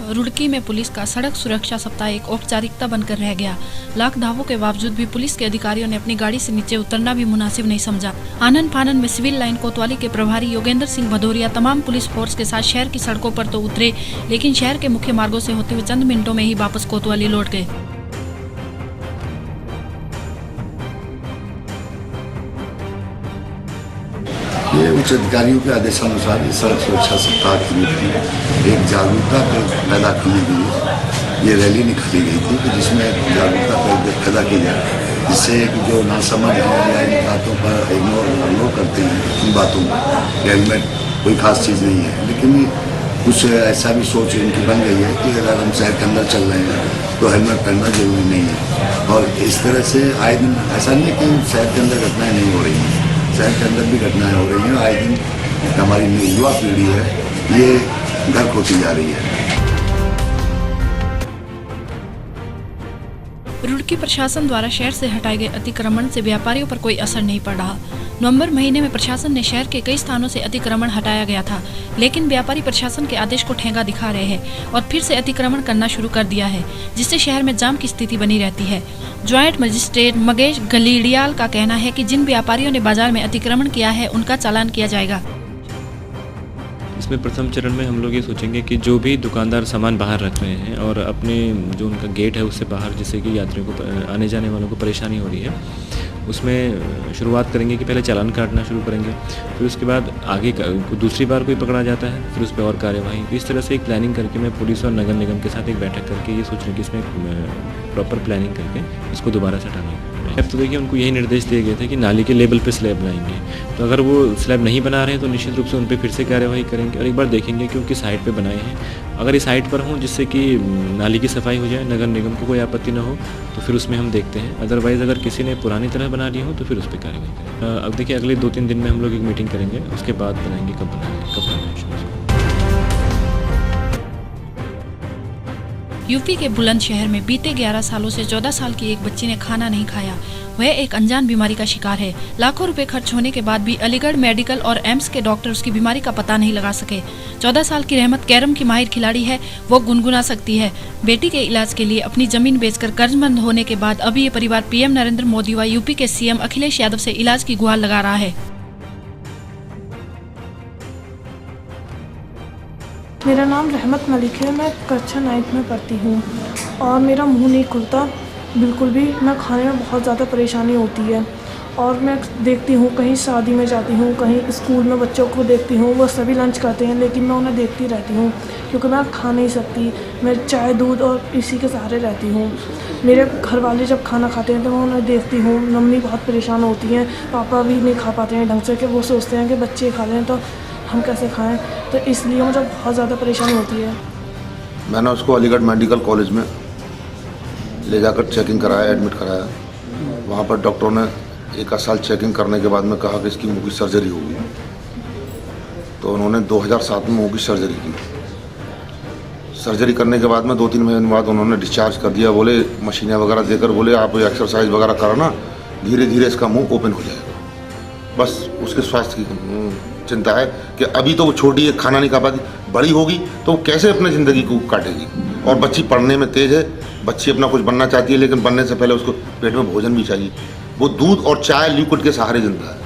रुड़की में पुलिस का सड़क सुरक्षा सप्ताह एक औपचारिकता बनकर रह गया। लाख दावों के बावजूद भी पुलिस के अधिकारियों ने अपनी गाड़ी से नीचे उतरना भी मुनासिब नहीं समझा। आनन फानन में सिविल लाइन कोतवाली के प्रभारी योगेंद्र सिंह भदौरिया तमाम पुलिस फोर्स के साथ शहर की सड़कों पर तो उतरे, लेकिन शहर के मुख्य मार्गों से होते हुए चंद मिनटों में ही वापस कोतवाली लौट गए। ये उच्च अधिकारियों के आदेशानुसार ये सड़क सुरक्षा सप्ताह के रूप में एक जागरूकता पैदा करने के लिए ये रैली निकाली गई थी कि जिसमें जागरूकता पैदा की जाए, जिससे कि जो नासमझ हैं या इन बातों पर इग्नोर करते हैं इन बातों को कि हेलमेट कोई खास चीज़ नहीं है, लेकिन कुछ ऐसा भी सोच इनकी बन गई है कि अगर हम शहर के अंदर चल रहे हैं तो हेलमेट पहनना जरूरी नहीं है। और इस तरह से आए दिन ऐसा नहीं कि शहर के अंदर घटनाएँ नहीं हो रही हैं, शहर के अंदर भी घटनाएं हो रही हैं। आए दिन हमारी युवा पीढ़ी है ये गर्क होती जा रही है। रुड़की प्रशासन द्वारा शहर से हटाए गए अतिक्रमण से व्यापारियों पर कोई असर नहीं पड़ रहा। नवंबर महीने में प्रशासन ने शहर के कई स्थानों से अतिक्रमण हटाया गया था, लेकिन व्यापारी प्रशासन के आदेश को ठेंगा दिखा रहे हैं और फिर से अतिक्रमण करना शुरू कर दिया है, जिससे शहर में जाम की स्थिति बनी रहती है। ज्वाइंट मजिस्ट्रेट मगेश गलीडियाल का कहना है कि जिन व्यापारियों ने बाजार में अतिक्रमण किया है उनका चालान किया जाएगा। इसमें प्रथम चरण में हम लोग ये सोचेंगे कि जो भी दुकानदार सामान बाहर रख रहे हैं और अपने जो उनका गेट है उससे बाहर, जिससे कि यात्रियों को आने जाने वालों को परेशानी हो रही है, उसमें शुरुआत करेंगे कि पहले चालान काटना शुरू करेंगे, फिर उसके बाद आगे दूसरी बार कोई पकड़ा जाता है फिर उस पर और कार्यवाही। तो इस तरह से एक प्लानिंग करके मैं पुलिस और नगर निगम के साथ एक बैठक करके ये सोच रही हूँ कि इसमें प्रॉपर प्लानिंग करके इसको दोबारा से हटाना है। अब तो देखिए उनको यही निर्देश दिए गए थे कि नाली के लेवल पे स्लैब बनाएंगे, तो अगर वो स्लैब नहीं बना रहे हैं तो निश्चित रूप से उन पर फिर से कार्यवाही करेंगे और एक बार देखेंगे कि उनकी साइड पे बनाए हैं। अगर इस साइड पर हों जिससे कि नाली की सफाई हो जाए, नगर निगम को कोई आपत्ति ना हो, तो फिर उसमें हम देखते हैं। अदरवाइज़ अगर किसी ने पुरानी तरह बना ली हो तो फिर उस पर कार्रवाई करें। अब देखिए अगले 2-3 दिन में हम लोग एक मीटिंग करेंगे, उसके बाद बनाएंगे कब बनाएंगे। यूपी के बुलंदशहर में बीते 11 सालों से 14 साल की एक बच्ची ने खाना नहीं खाया। वह एक अनजान बीमारी का शिकार है। लाखों रुपए खर्च होने के बाद भी अलीगढ़ मेडिकल और एम्स के डॉक्टर उसकी बीमारी का पता नहीं लगा सके। 14 साल की रहमत कैरम की माहिर खिलाड़ी है, वो गुनगुना सकती है। बेटी के इलाज के लिए अपनी जमीन बेचकर कर्जमंद होने के बाद अभी ये परिवार पीएम नरेंद्र मोदी व यूपी के सीएम अखिलेश यादव से इलाज की गुहार लगा रहा है। मेरा नाम रहमत मलिक है, मैं कक्षा 9 में पढ़ती हूँ और मेरा मुंह नहीं खुलता बिल्कुल भी। मैं खाने में बहुत ज़्यादा परेशानी होती है और मैं देखती हूँ कहीं शादी में जाती हूँ, कहीं स्कूल में बच्चों को देखती हूँ, वो सभी लंच करते हैं लेकिन मैं उन्हें देखती रहती हूँ क्योंकि मैं खा नहीं सकती। मैं चाय दूध और इसी के सहारे रहती हूँ। मेरे घर वाले जब खाना खाते हैं तो मैं उन्हें देखती हूँ, मम्मी बहुत परेशान होती हैं, पापा भी नहीं खा पाते हैं ढंग से, कि वो सोचते हैं कि बच्चे खा लें तो हम कैसे खाएं, तो इसलिए मुझे बहुत ज़्यादा परेशानी होती है। मैंने उसको अलीगढ़ मेडिकल कॉलेज में ले जाकर चेकिंग कराया, एडमिट कराया। वहाँ पर डॉक्टरों ने 1 साल चेकिंग करने के बाद में कहा कि इसकी मुँह की सर्जरी होगी, तो उन्होंने 2007 में मुँह की सर्जरी की। सर्जरी करने के बाद में 2-3 महीने बाद उन्होंने डिस्चार्ज कर दिया। बोले मशीनें वगैरह देकर बोले आप एक्सरसाइज वगैरह कराना, धीरे धीरे इसका मुँह ओपन हो जाएगा। बस उसके स्वास्थ्य की चिंता है कि अभी तो वो छोटी है, खाना नहीं खा पाती, बड़ी होगी तो वो कैसे अपनी ज़िंदगी को काटेगी। और बच्ची पढ़ने में तेज़ है, बच्ची अपना कुछ बनना चाहती है, लेकिन बनने से पहले उसको पेट में भोजन भी चाहिए। वो दूध और चाय लिक्विड के सहारे जिंदा है।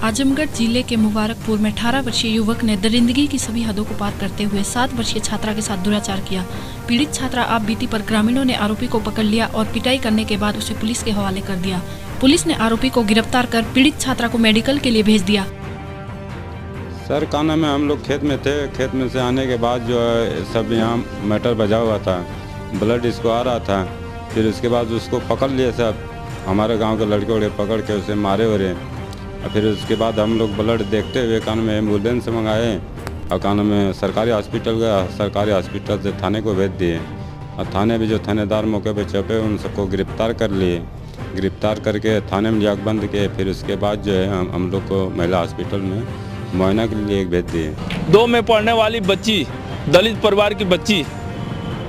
आजमगढ़ जिले के मुबारकपुर में 18 वर्षीय युवक ने दरिंदगी की सभी हदों को पार करते हुए 7 वर्षीय छात्रा के साथ दुराचार किया। पीड़ित छात्रा आप बीती पर ग्रामीणों ने आरोपी को पकड़ लिया और पिटाई करने के बाद उसे पुलिस के हवाले कर दिया। पुलिस ने आरोपी को गिरफ्तार कर पीड़ित छात्रा को मेडिकल के लिए भेज दिया। सर काना में हम लोग खेत में थे, खेत में से आने के बाद जो है सब यहाँ मैटर बजा हुआ था, ब्लड इसको आ रहा था। फिर उसके बाद उसको पकड़ लिए सब, हमारे गांव के लड़के वड़के पकड़ के उसे मारे हो रहे। और फिर उसके बाद हम लोग ब्लड देखते हुए कान में एम्बुलेंस मंगाए और कान में सरकारी हॉस्पिटल गया, सरकारी हॉस्पिटल से थाने को भेज दिए। और थाने भी जो थानेदार मौके पे छपे उन सबको गिरफ्तार कर लिए। गिरफ्तार करके थाने में जाकर बंद किए। फिर उसके बाद जो है हम लोग को महिला हॉस्पिटल में मुआयना के लिए भेज दिए। 2 में पढ़ने वाली बच्ची, दलित परिवार की बच्ची,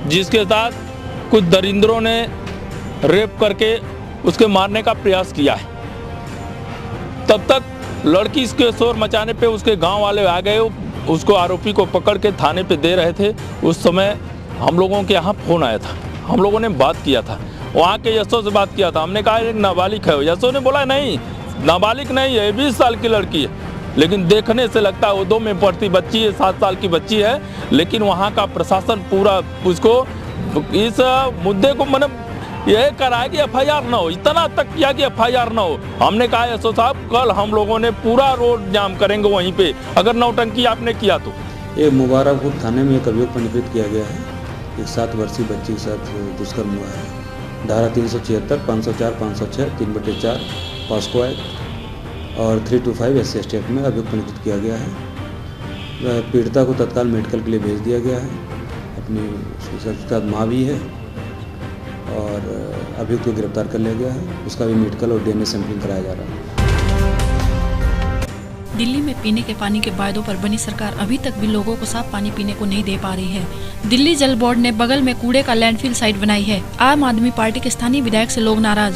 जिसके साथ कुछ दरिंदरों ने रेप करके उसके मारने का प्रयास किया है। तब तक लड़की इसके शोर मचाने पे उसके गांव वाले आ गए, उसको आरोपी को पकड़ के थाने पे दे रहे थे, उस समय हम लोगों के यहाँ फ़ोन आया था। हम लोगों ने बात किया था, वहाँ के यशो से बात किया था। हमने कहा एक नाबालिग है। यशो ने बोला नहीं, नाबालिग नहीं है, 20 साल की लड़की है। लेकिन देखने से लगता है वो 2 में पढ़ती बच्ची है, 7 साल की बच्ची है। लेकिन वहाँ का प्रशासन पूरा उसको इस मुद्दे को मतलब यह कराया कि FIR ना हो, इतना तक किया कि FIR ना हो। हमने कहा यशो साहब कल हम लोगों ने पूरा रोड जाम करेंगे वहीं पे, अगर नौटंकी आपने किया तो। ये मुबारकपुर थाने में एक अभियोग पंजीकृत किया गया है। एक 7 वर्षीय बच्ची के साथ दुष्कर्म हुआ है। धारा 376, 504, 506, 3/4 पॉस्को एक्ट और 325 SC एक्ट में अभियोग पंजीकृत किया गया है। पीड़िता को तत्काल मेडिकल के लिए भेज दिया गया है। अपनी उसके साथ माँ भी है और अभियुक्त को गिरफ्तार कर लिया गया है। उसका भी मेडिकल और DNA सैंपलिंग कराया जा रहा है। दिल्ली में पीने के पानी के वायदों पर बनी सरकार अभी तक भी लोगों को साफ पानी पीने को नहीं दे पा रही है। दिल्ली जल बोर्ड ने बगल में कूड़े का लैंडफिल साइट बनाई है। आम आदमी पार्टी के स्थानीय विधायक से लोग नाराज।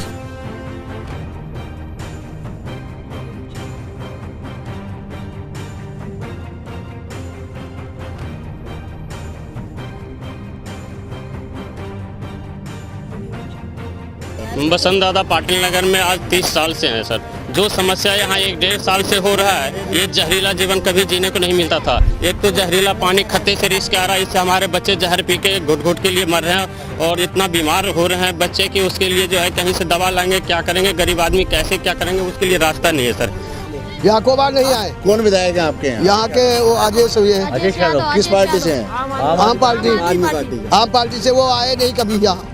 बसंत दादा पाटिल नगर में आज 30 साल से हैं सर। जो समस्या यहाँ 1-1.5 साल से हो रहा है, ये जहरीला जीवन कभी जीने को नहीं मिलता था। एक तो जहरीला पानी खतरे से रिस्क आ रहा है, इससे हमारे बच्चे जहर पी के घुट-घुट के लिए मर रहे हैं और इतना बीमार हो रहे हैं बच्चे कि उसके लिए जो है कहीं से दवा लाएंगे, क्या करेंगे, गरीब आदमी कैसे क्या करेंगे, उसके लिए रास्ता नहीं है सर। यहाँ को बार नहीं आए। कौन विधायक है आपके यहाँ के? वो आदेश हुए हैं। आदेश किस पार्टी से हैं? आम पार्टी। आम पार्टी से वो आए नहीं कभी यहाँ,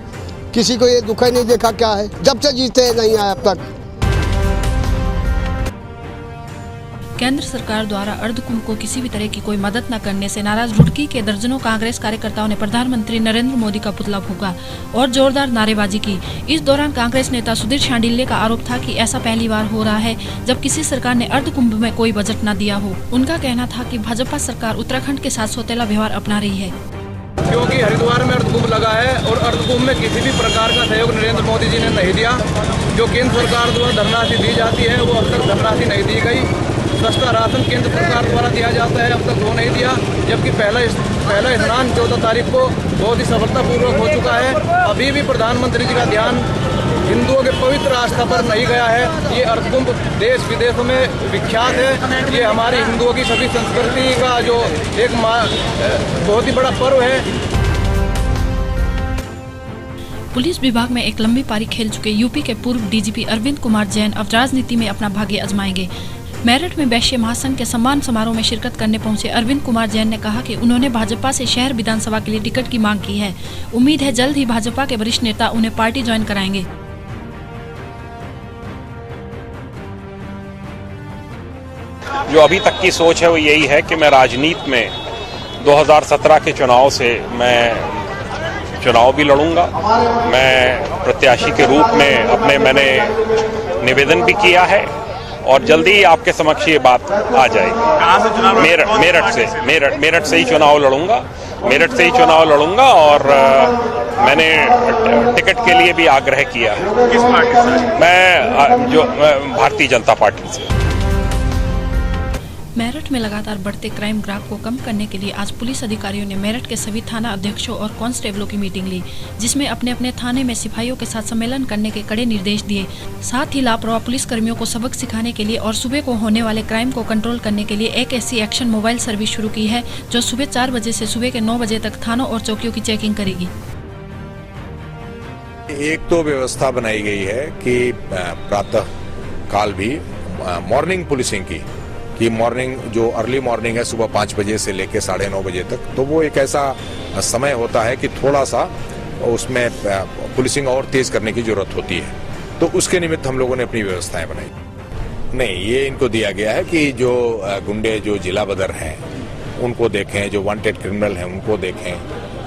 किसी को ये दुख ही नहीं देखा क्या है, जब से जीते नहीं आए अब तक। केंद्र सरकार द्वारा अर्धकुंभ को किसी भी तरह की कोई मदद न करने से नाराज रुड़की के दर्जनों कांग्रेस कार्यकर्ताओं ने प्रधानमंत्री नरेंद्र मोदी का पुतला फूंका और जोरदार नारेबाजी की। इस दौरान कांग्रेस नेता सुधीर शांडिल्य का आरोप था कि ऐसा पहली बार हो रहा है जब किसी सरकार ने अर्धकुंभ में कोई बजट न दिया हो। उनका कहना था कि भाजपा सरकार उत्तराखंड के साथ सौतेला व्यवहार अपना रही है, क्योंकि हरिद्वार में अर्धकुंभ लगा है और अर्धकुंभ में किसी भी प्रकार का सहयोग नरेंद्र मोदी जी ने नहीं दिया। जो केंद्र सरकार द्वारा धनराशि दी जाती है वो अब तक धनराशि नहीं दी गई। सस्ता राशन केंद्र सरकार द्वारा दिया जाता है, अब तक वो नहीं दिया। जबकि पहला स्नान 14 तारीख को बहुत ही सफलतापूर्वक हो चुका है। अभी भी प्रधानमंत्री जी का ध्यान हिंदुओं के पवित्र आस्था पर नहीं गया है। ये अर्धकुंभ देश विदेशों में विख्यात है। ये हमारी हिंदुओं की सभी संस्कृति का जो एक बहुत ही बड़ा पर्व है। पुलिस विभाग में एक लंबी पारी खेल चुके यूपी के पूर्व DGP अरविंद कुमार जैन अब राजनीति में अपना भाग्य आजमाएंगे। मेरठ में वैश्य महासंघ के सम्मान समारोह में शिरकत करने पहुंचे अरविंद कुमार जैन ने कहा कि उन्होंने भाजपा से शहर विधानसभा के लिए टिकट की मांग की है। उम्मीद है जल्द ही भाजपा के वरिष्ठ नेता उन्हें पार्टी ज्वाइन कराएंगे। जो अभी तक की सोच है वो यही है कि मैं राजनीति में 2017 के चुनाव से मैं चुनाव भी लड़ूंगा। मैं प्रत्याशी के रूप में मैंने निवेदन भी किया है और जल्दी ही आपके समक्ष ये बात आ जाएगी। मेरठ से ही चुनाव लड़ूंगा और मैंने टिकट के लिए भी आग्रह किया है। किस पार्टी से? मैं भारतीय जनता पार्टी से। मेरठ में लगातार बढ़ते क्राइम ग्राफ को कम करने के लिए आज पुलिस अधिकारियों ने मेरठ के सभी थाना अध्यक्षों और कांस्टेबलों की मीटिंग ली, जिसमें अपने अपने थाने में सिपाहियों के साथ सम्मेलन करने के कड़े निर्देश दिए। साथ ही लापरवाह पुलिस कर्मियों को सबक सिखाने के लिए और सुबह को होने वाले क्राइम को कंट्रोल करने के लिए एक SC एक्शन मोबाइल सर्विस शुरू की है, जो सुबह 4 बजे से सुबह के 9 बजे तक थानों और चौकियों की चेकिंग करेगी। एक तो व्यवस्था बनाई गई है कि प्रातः काल भी मॉर्निंग पुलिसिंग की मॉर्निंग जो अर्ली मॉर्निंग है सुबह 5 बजे से लेकर 9:30 बजे तक, तो वो एक ऐसा समय होता है कि थोड़ा सा उसमें पुलिसिंग और तेज करने की जरूरत होती है। तो उसके निमित्त हम लोगों ने अपनी व्यवस्थाएं बनाई। नहीं, ये इनको दिया गया है कि जो गुंडे जो जिला बदर हैं उनको देखें, जो वांटेड क्रिमिनल हैं उनको देखें,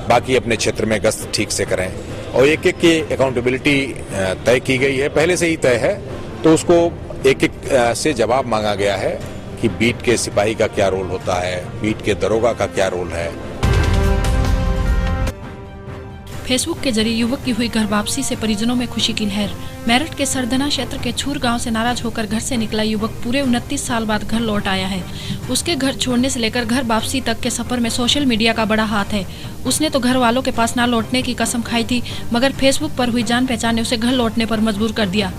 बाकी अपने क्षेत्र में गश्त ठीक से करें और एक एक की अकाउंटेबिलिटी तय की गई है, पहले से ही तय है। तो उसको एक एक से जवाब मांगा गया है कि बीट के सिपाही का क्या रोल होता है, बीट के दरोगा का क्या रोल है। फेसबुक के जरिए युवक की हुई घर वापसी से परिजनों में खुशी की लहर। मेरठ के सरदना क्षेत्र के छूर गांव से नाराज होकर घर से निकला युवक पूरे 29 साल बाद घर लौट आया है। उसके घर छोड़ने से लेकर घर वापसी तक के सफर में सोशल मीडिया का बड़ा हाथ है। उसने तो घर वालों के पास ना लौटने की कसम खाई थी, मगर फेसबुक पर हुई जान पहचान ने उसे घर लौटने पर मजबूर कर दिया।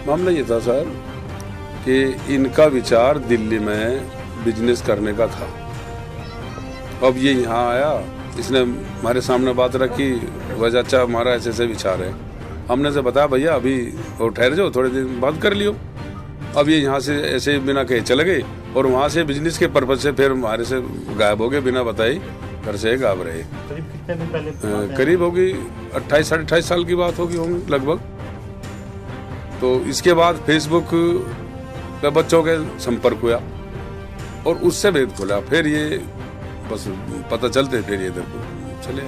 मामला ये था सर कि इनका विचार दिल्ली में बिजनेस करने का था। अब ये यहाँ आया, इसने हमारे सामने बात रखी, वह अच्छा हमारा ऐसे ऐसे विचार है। हमने से बताया भैया अभी वो ठहर जाओ, थोड़े दिन बात कर लियो। अब ये यहाँ से ऐसे बिना कहे चले गए और वहाँ से बिजनेस के पर्पज से फिर हमारे से गायब हो गए, बिना बताई घर से गायब रहे। करीब कितने दिन पहले? करीब होगी 28 साढ़े 28 साल की बात होगी लगभग। तो इसके बाद फेसबुक पे बच्चों के संपर्क हुआ और उससे भेद खुला। फिर ये बस पता चलते फिर ये इधर को चले।